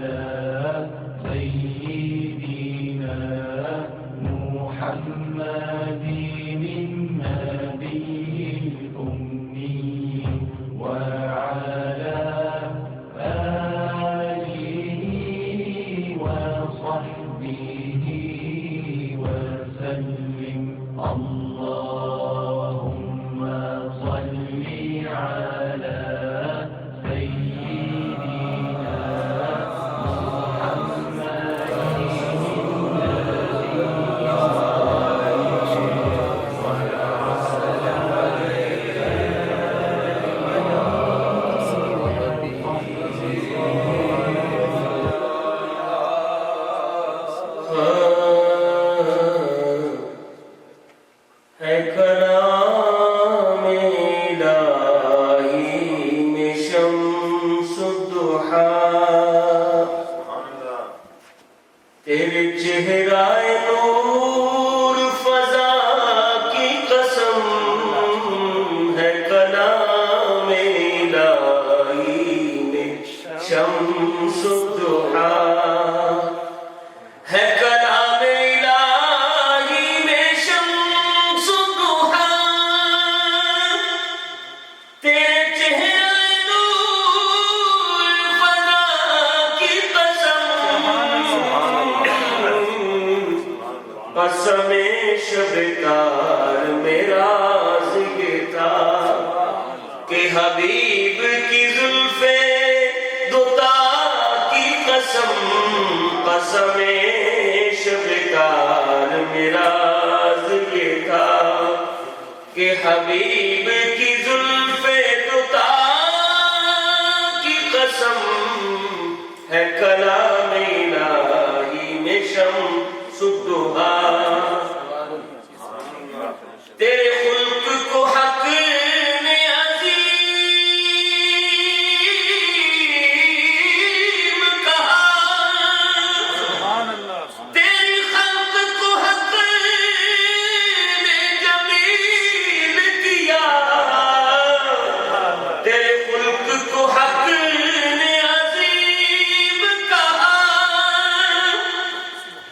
على سيدنا محمد النبي الأمي وعلى آله وصحبه وسلم اللهم صل على سيدنا ہے کلام الہی میں شمس الضحیٰ تیرے چہرہ نور فضا کی قسم ہے کلام الہی میں شمس الضحیٰ ہے کلام الہی میں شمس الضحیٰ تیرے چہرے نور فضا کی قسم قسم شب تار میں راز یہ تھا کہ حبیب کی زلفیں دوتا کی قسم قسم شب تار میں راز یہ تھا کہ حبیب کی زلفیں دوتا کی قسم ہے کلام الہی میں شمس الضحیٰ تیرے خلق کو حق نے عظیم کہا تیری خلق کو حق نے جمیل کیا تیرے خلق کو حق نے عظیم کہا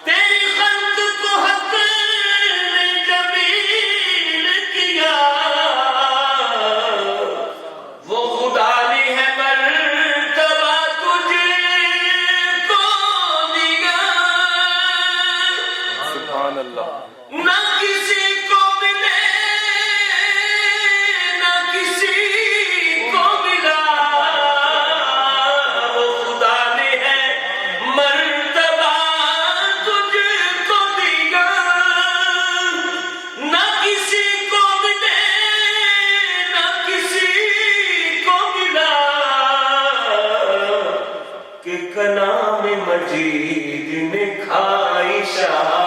تیری خلق کو حق نے جمیل کیا وہ خدا نے ہے مرتبہ تجھے کو دیا نہ کسی کو ملے نہ کسی کو ملا وہ خدا نے ہے مرتبہ تجھ کو دیا نہ کسی کو ملے نہ کسی کو ملا کہ کلام مجید نے کھائی شاہ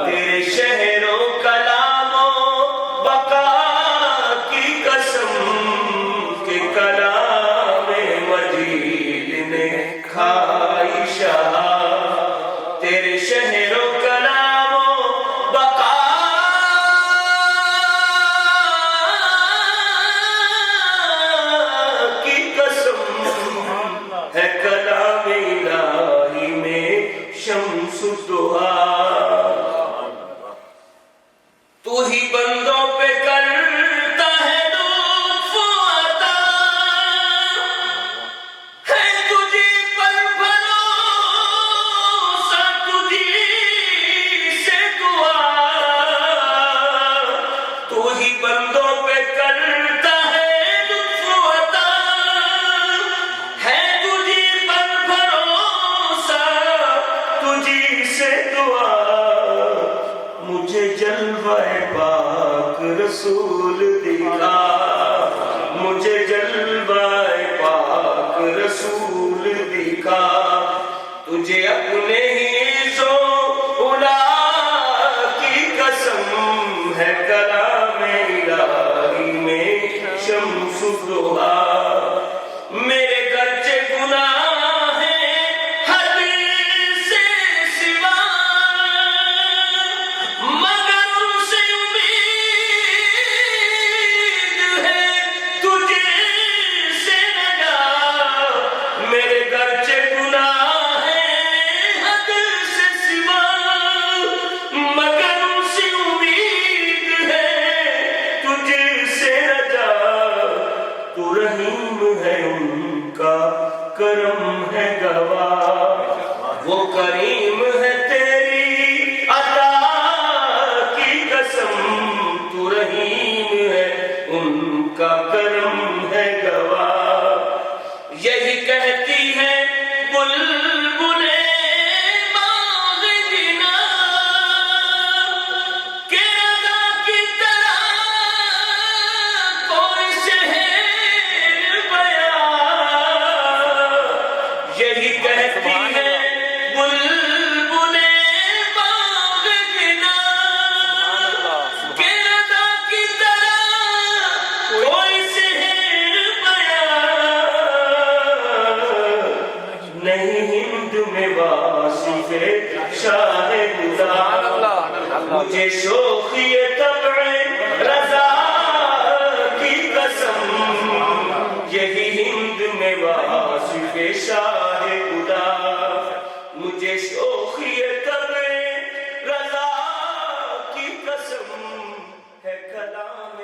تیرے شہر و کلام و بقا کی قسم کہ کلام مجید نے کھائی شاہ تیرے شہر و کلام و بقا کی قسم ہے کلام الہی میں شمس الضحیٰ تو ہی بندوں پہ کرتا ہے لطف و عطا ہے تجھی پر بھروسہ تجھی سے دعا تو ہی بندوں پہ کرتا ہے لطف و عطا ہے تجھی پر بھروسہ تجھی سے دعا مجھے جلوہ پاک رسول دکھا مجھے جلوہ پاک رسول دکھا تجھے اپنے ہی سو اولا کی قسم ہے کلام الہی میں شمس الضحیٰ میرے گرچہ گناہ ہیں حد سے سوا مگر ان سے امید ہے تجھے سے نجات میرے گرچہ گناہ گواہ وہ کریم ہے تیری عطا کی قسم تو رحیم ہے ان کا کرم ہے گواہ یہی کہتی ہے بلبل باغ جنا کہ رضا کی طرح کوئی شہر بیان یہی کہتی ہے بلبل باغ جنا کہ رضا کی طرح کوئی شہر بیان نہیں ہند میں واصف شاہ خدا مجھے شوخی طبع رضا کی قسم یہی ہند میں واصف شاہ خدا مجھے شوخی طبع رضا کی قسم ہے کلام